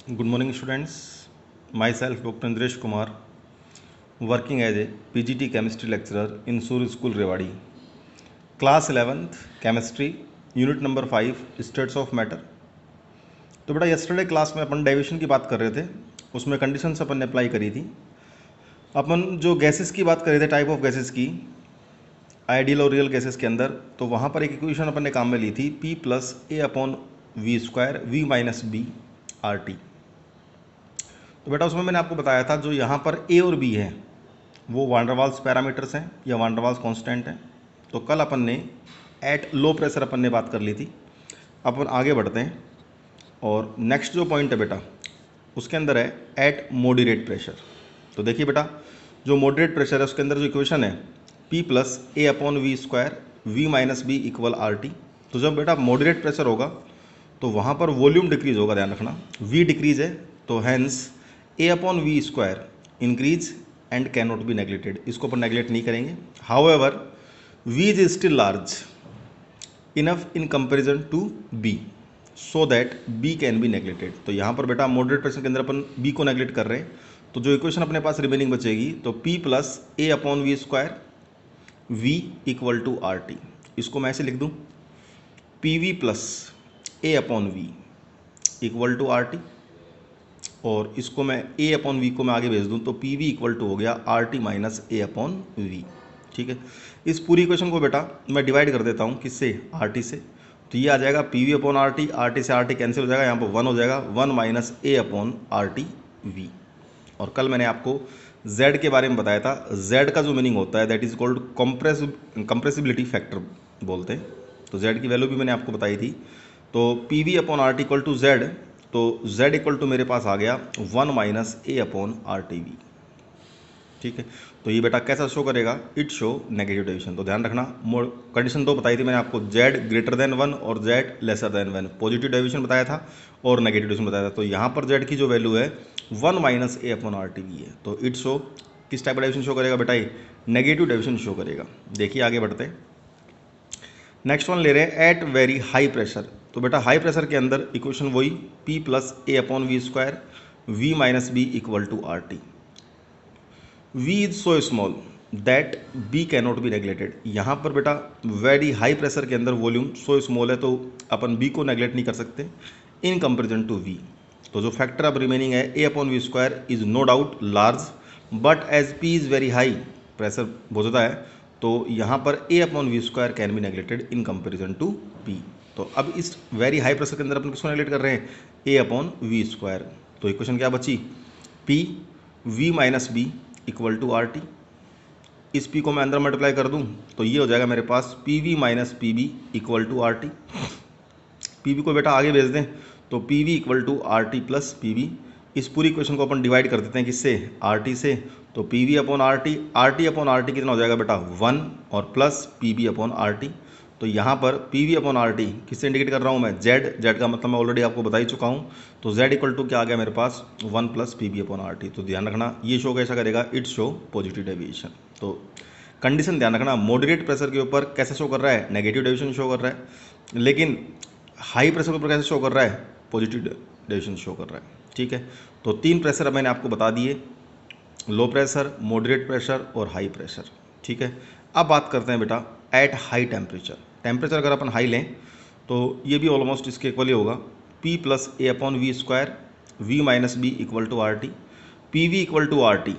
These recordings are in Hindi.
Good morning, students. Myself, Dr. Indresh Kumar, working as a PGT chemistry lecturer in Sur School, Rewadi. Class 11th, Chemistry, Unit number 5, States of Matter. तो बेटा yesterday क्लास में अपन डेविएशन की बात कर रहे थे, उसमें कंडीशंस अपन ने अप्लाई करी थी। अपन जो गैसेस की बात कर रहे थे, टाइप ऑफ गैसेस की, आइडियल और रियल गैसेस के अंदर, तो वहाँ पर एक इक्वेशन अपन ने काम में ली थी, P plus a upon V square V minus b R T. तो बेटा उसमें मैंने आपको बताया था जो यहाँ पर ए और बी है वो वान डेर वाल्स पैरामीटर्स हैं या वान डेर वाल्स कांस्टेंट हैं। तो कल अपन ने एट लो प्रेशर अपन ने बात कर ली थी। अपन आगे बढ़ते हैं और नेक्स्ट जो पॉइंट है बेटा उसके अंदर है एट मॉडरेट प्रेशर। तो देखिए बेटा जो मॉडरेट प्रेशर है उसके अंदर जो इक्वेशन है P plus a upon V square V minus b equal R T. तो जब बेटा मॉडरेट प्रेशर होगा तो वहाँ पर वॉल्यूम डिक्रीज होगा, ध्यान रखना, V डिक्रीज है, तो hence a upon V square increase and can not be neglected. इसको अपन नेग्लेक्ट नहीं करेंगे। However V is still large enough in comparison to B so that B can be neglected. तो यहाँ पर बेटा मॉडरेट प्रेशर के अंदर अपन B को नेग्लेक्ट कर रहे हैं, तो जो इक्वेशन अपने पास रिमेनिंग बचेगी तो P plus a upon V square V equal to R T. इसको मैं ऐसे लिख दूँ PV plus a upon V equal to R T, और इसको मैं ए अपॉन वी को मैं आगे भेज दूँ तो पी वी इक्वल टू हो गया R T minus a upon V. ठीक है, इस पूरी इक्वेशन को बेटा मैं डिवाइड कर देता हूँ किससे, आर टी से। तो ये आ जाएगा P V upon R T से आर टी कैंसिल हो जाएगा, यहाँ पर 1 हो जाएगा, 1 minus a upon R T we. और कल मैंने आपको z के बारे में बताया था, z का जो मीनिंग होता है that is called compressibility factor बोलते हैं। तो z की वैल्यू भी मैंने आपको बताई थी। तो P V upon R T equal to Z, तो z इक्वल टू मेरे पास आ गया 1 minus a upon R T V. ठीक है, तो ये बेटा कैसा शो करेगा, इट शो नेगेटिव डेविएशन। तो ध्यान रखना, कंडीशन दो बताई थी मैंने आपको, z ग्रेटर देन 1 और z lesser than 1, positive deviation बताया था और नेगेटिव डेविएशन बताया था। तो यहाँ पर z की जो वैल्यू है 1 minus a upon R T we है, तो इट शो किस टाइप का डेविएशन शो करेगा बेटा, ये नेगेटिव डेविएशन शो करेगा। देखिए आगे बढ़ते हैं, नेक्स्ट वन ले रहे हैं एट वेरी हाई प्रेशर। तो बेटा हाई प्रेशर के अंदर इक्वेशन वही P plus a upon V square V minus b equal to R T. V is so small that B can not be neglected. यहाँ पर बेटा वेरी हाई प्रेशर के अंदर वॉल्यूम सो स्मॉल है तो अपन B को नेग्लेक्ट नहीं कर सकते इन कंपेरिजन टू V। तो जो फैक्टर अब रिमेनिंग है A upon V square is no doubt large, but as P is very high, pressure बहुत ज़्यादा है, तो यहाँ पर A upon V square can be neglected in comparison to P। तो अब इस वेरी हाई प्रेशर के अंदर अपन किसको नेग्लेक्ट कर रहे हैं, ए अपॉन वी स्क्वायर। तो इक्वेशन क्या बची, P V minus b equal to R T. इस P को मैं अंदर मल्टीप्लाई कर दूं तो ये हो जाएगा मेरे पास P V minus P B equal to R T. P V को बेटा आगे भेज दें तो P V equal to R T plus P V. इस पूरी इक्वेशन को अपन डिवाइड कर देते हैं किससे, आर टी से। तो P V upon R T upon R T कितना हो जाएगा बेटा 1 और plus P B upon R T. तो यहाँ पर P V upon R T किससे इंडिकेट कर रहा हूँ मैं, जेड का मतलब मैं ऑलरेडी आपको बता ही चुका हूँ। तो जेड इक्वल टू क्या आ गया मेरे पास 1 plus P B upon R T. तो ध्यान रखना ये शो कैसा करेगा, इट शो पॉजिटिव डेविएशन। तो कंडीशन ध्यान रखना, मॉडरेट प्रेशर के ऊपर कैसे शो कर रहा है, नेगेटिव डेविएशन शो कर रहा है, लेकिन हाई प्रेशर के ऊपर कैसे शो कर रहा है, पॉजिटिव डेविएशन शो कर रहा है। ठीक है, तो 3 प्रेशर अब मैंने आपको बता दिए, लो प्रेशर, मॉडरेट प्रेशर और हाई प्रेशर। ठीक है, अब बात करते हैं बेटा एट हाई टेम्परेचर। टेम्परेचर अगर अपन हाई लें तो ये भी ऑलमोस्ट इसके इक्वल ही होगा, P plus a upon V square V minus b equal to R T. P V equal to R T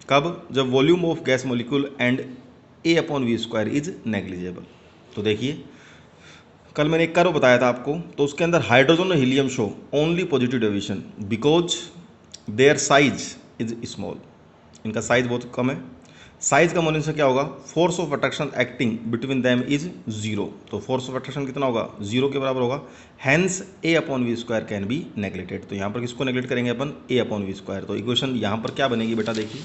कब, जब volume of gas molecule and a upon V square is negligible. तो देखिए कल मैंने एक कर्व बताया था आपको, तो उसके अंदर हाइड्रोजन और helium show only positive deviation because their size is small. इनका साइज बहुत कम है। साइज कम होने से क्या होगा, force of attraction acting between them is 0। तो फोर्स ऑफ अट्रैक्शन कितना होगा, 0 के बराबर होगा। Hence a upon V square can be neglected. तो यहाँ पर किसको नेग्लेक्ट करेंगे अपन, ए अपॉन वी स्क्वायर। तो इक्वेशन यहाँ पर क्या बनेगी बेटा, देखिए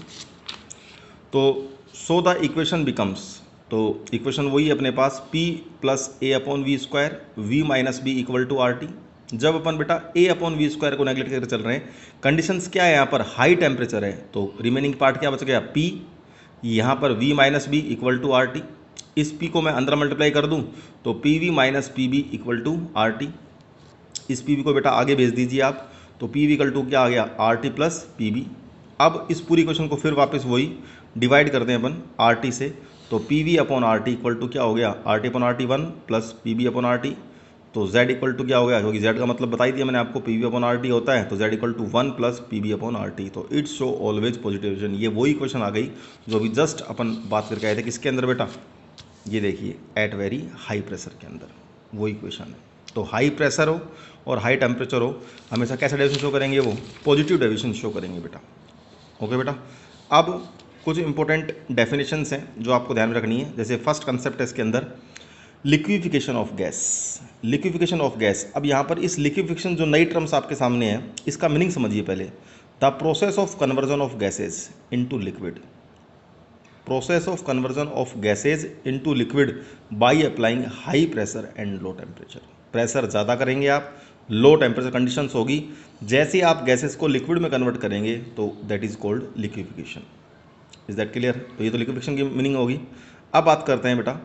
तो सो द इक्वेशन बिकम्स, तो इक्वेशन वही अपने पास P plus a upon V square V minus b equal to R T. जब अपन बेटा ए अपॉन वी स्क्वायर को नेग्लेक्ट करके चल रहे हैं, कंडीशंस क्या है यहाँ पर, हाई टेम्परेचर है, तो रिमेनिंग पार्ट क्या बच गया, P, यहाँ पर V minus b equal to R T. इस P को मैं अंदर मल्टीप्लाई कर दूँ तो P V minus P B equal to R T. इस पी वी को बेटा आगे भेज दीजिए आप, तो पी वी इक्वल टू क्या आ गया, R T plus P b. अब इस पूरी क्वेश्चन को फिर वापस वही डिवाइड करते हैं अपन आर टी से, तो P V upon R T equal to क्या हो गया, R T upon R T 1 plus P B upon R T. तो z इक्वल टू क्या हो गया, क्योंकि z का मतलब बता ही दिया मैंने आपको, P V upon R T होता है, तो z equal to 1 plus P B upon R T. तो it's show always positive deviation. ये वही क्वेश्चन आ गई जो अभी जस्ट अपन बात करके आए थे, किसके अंदर बेटा, ये देखिए एट वेरी हाई प्रेशर के अंदर, वही क्वेश्चन है। तो हाई प्रेशर हो और हाई टेम्परेचर हो, हमेशा कैसा डेविएशन शो करेंगे, वो पॉजिटिव डेविएशन शो करेंगे बेटा। ओके बेटा, अब कुछ इंपॉर्टेंट डेफिनेशंस हैं जो आपको ध्यान में रखनी है। जैसे फर्स्ट कंसेप्ट है इसके अंदर liquefaction of gas. Liquefaction of gas, अब यहाँ पर इस लिक्विफिकेशन जो नई टर्म्स आपके सामने है, इसका मीनिंग समझिए पहले। The process of conversion of gases into liquid, process of conversion of gases into liquid by applying high pressure and low temperature. Pressure ज़्यादा करेंगे आप, लो टेम्परेचर कंडीशंस होगी, जैसे आप गैसेस को लिक्विड में कन्वर्ट करेंगे तो that is called liquefaction. Is that clear? तो ये तो लिक्विफिकेशन की मीनिंग होगी। अब बात करते हैं बेटा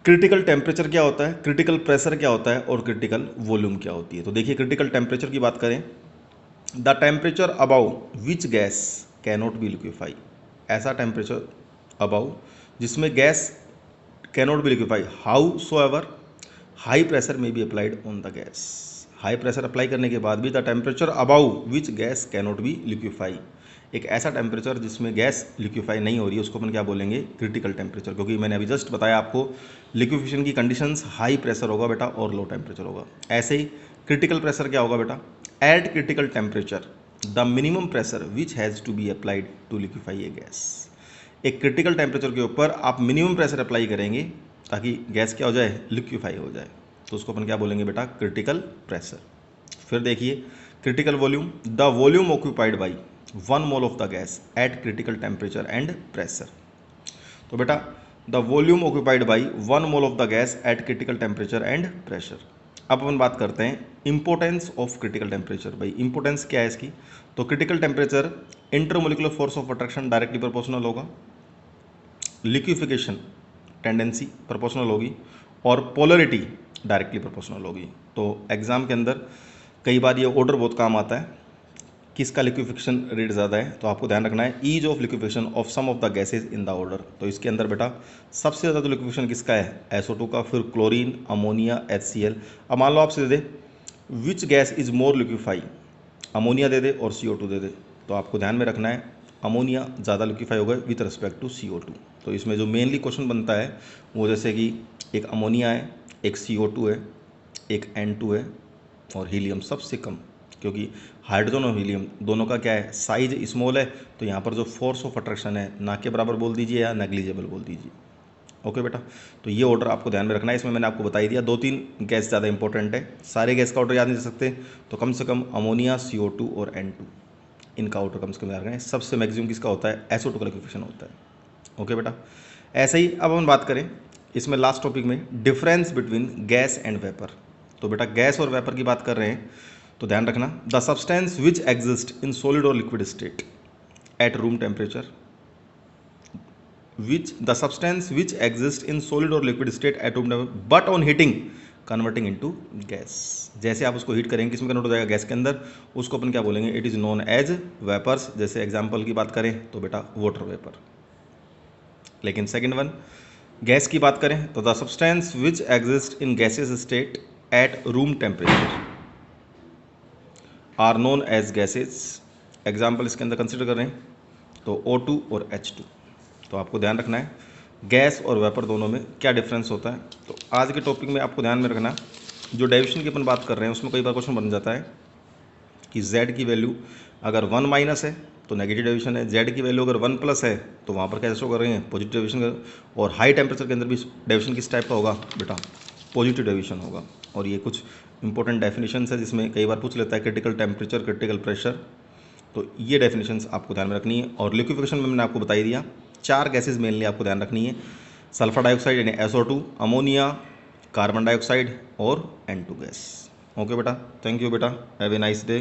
क्रिटिकल टेम्परेचर क्या होता है, क्रिटिकल प्रेशर क्या होता है और क्रिटिकल वॉल्यूम क्या होती है। तो देखिए क्रिटिकल टेम्परेचर की बात करें, the temperature above which gas cannot be liquefy. ऐसा टेम्परेचर अबाउ जिसमें gas cannot be liquefy how so ever high pressure may be applied on the gas. High pressure apply करने के बाद भी the temperature above which gas cannot be liquefy, एक ऐसा टेम्परेचर जिसमें गैस लिक्विफाई नहीं हो रही है, उसको अपन क्या बोलेंगे, क्रिटिकल टेम्परेचर। क्योंकि मैंने अभी जस्ट बताया आपको लिक्विफिकेशन की कंडीशंस हाई प्रेशर होगा बेटा और लो टेम्परेचर होगा। ऐसे ही क्रिटिकल प्रेशर क्या होगा बेटा, at critical temperature the minimum pressure which has to be applied to liquefy a gas. एक क्रिटिकल टेम्परेचर के ऊपर आप मिनिमम प्रेशर अप्लाई करेंगे ताकि गैस क्या हो जाए, लिक्विफाई हो जाए, तो उसको अपन क्या बोलेंगे बेटा, क्रिटिकल प्रेशर। फिर देखिए critical volume, the volume occupied by 1 mole of the gas at critical temperature and pressure. तो बेटा the volume occupied by 1 mole of the gas at critical temperature and pressure. अब अपन बात करते हैं इंपोर्टेंस ऑफ क्रिटिकल टेम्परेचर। भाई इंपोर्टेंस क्या है इसकी, तो critical temperature intermolecular force of attraction directly proportional होगा, लिक्विफिकेशन टेंडेंसी प्रोपोर्शनल होगी और पोलरिटी डायरेक्टली प्रोपोर्शनल होगी। तो एग्जाम के अंदर कई बार ये ऑर्डर बहुत काम आता है, किसका लिक्विफिकेशन रेट ज़्यादा है, तो आपको ध्यान रखना है ease of liquefaction of some of the gases in the order. तो इसके अंदर बेटा सबसे ज़्यादा तो लिक्विफिकेशन किसका है, SO2 का, फिर क्लोरीन, अमोनिया, HCl। अब मान लो आपसे दे दे which gas is more liquefy, ammonia दे दे और CO2 दे दे, तो आपको ध्यान में रखना है अमोनिया ज़्यादा लिक्विफाई होगा विथ रिस्पेक्ट टू CO2। तो इसमें जो मेनली क्वेश्चन बनता है वो जैसे कि एक अमोनिया है, एक CO2 है, एक N2 है और हीलियम सबसे कम, क्योंकि हाइड्रोजन और हीलियम दोनों का क्या है, साइज स्मॉल है, तो यहाँ पर जो फोर्स ऑफ अट्रैक्शन है ना के बराबर बोल दीजिए या नेग्लिजिबल बोल दीजिए। ओके बेटा, तो ये ऑर्डर आपको ध्यान में रखना है। इसमें मैंने आपको बता ही दिया 2-3 गैस ज़्यादा इंपॉर्टेंट है, सारे गैस का ऑर्डर याद नहीं कर सकते तो कम से कम अमोनिया, CO2 और N2 इनका ऑर्डर कम से कम याद रखें। सबसे मैक्सिमम किसका होता है, SO2 का लिक्विफिकेशन होता है। ओके बेटा, ऐसे ही अब हम बात करें इसमें लास्ट टॉपिक में difference between gas and vapour. तो बेटा गैस और वेपर की बात कर रहे हैं तो ध्यान रखना, the substance which exist in solid और liquid state at room temperature, which the substance which exists in solid or liquid state at room temperature but on heating converting into gas। जैसे आप उसको हीट करेंगे किसमें कन्वर्ट हो जाएगा, गैस के अंदर, उसको अपन क्या बोलेंगे, it is known as vapours. जैसे एग्जांपल की बात करें तो बेटा वाटर वेपर। लेकिन सेकंड वन गैस की बात करें तो the substance which exist in gases state at room temperature are known as gases. Example इसके अंदर कंसिडर कर रहे हैं तो O2 और H2। तो आपको ध्यान रखना है गैस और वेपर दोनों में क्या डिफरेंस होता है। तो आज के टॉपिक में आपको ध्यान में रखना, जो डेविएशन की अपन बात कर रहे हैं उसमें कई बार क्वेश्चन बन जाता है कि Z की वैल्यू अगर 1 माइनस है तो नेगेटिव डेविएशन है, Z की वैल्यू अगर 1 प्लस है तो वहाँ पर कैसे शो कर रहे हैं, पॉजिटिव डेविएशन। और हाई टेम्परेचर के अंदर भी डेविएशन किस टाइप का होगा बेटा, पॉजिटिव डेविएशन होगा। और ये कुछ इंपॉर्टेंट डेफिनेशंस है जिसमें कई बार पूछ लेता है क्रिटिकल टेम्परेचर, क्रिटिकल प्रेशर, तो ये डेफिनेशंस आपको ध्यान में रखनी है। और लिक्विफिकेशन में मैंने आपको बता ही दिया, 4 गैसेज मेनली आपको ध्यान रखनी है, सल्फर डाइऑक्साइड यानी SO2, अमोनिया, कार्बन डाइऑक्साइड और N2 गैस। ओके बेटा, थैंक यू बेटा, हैव ए नाइस डे।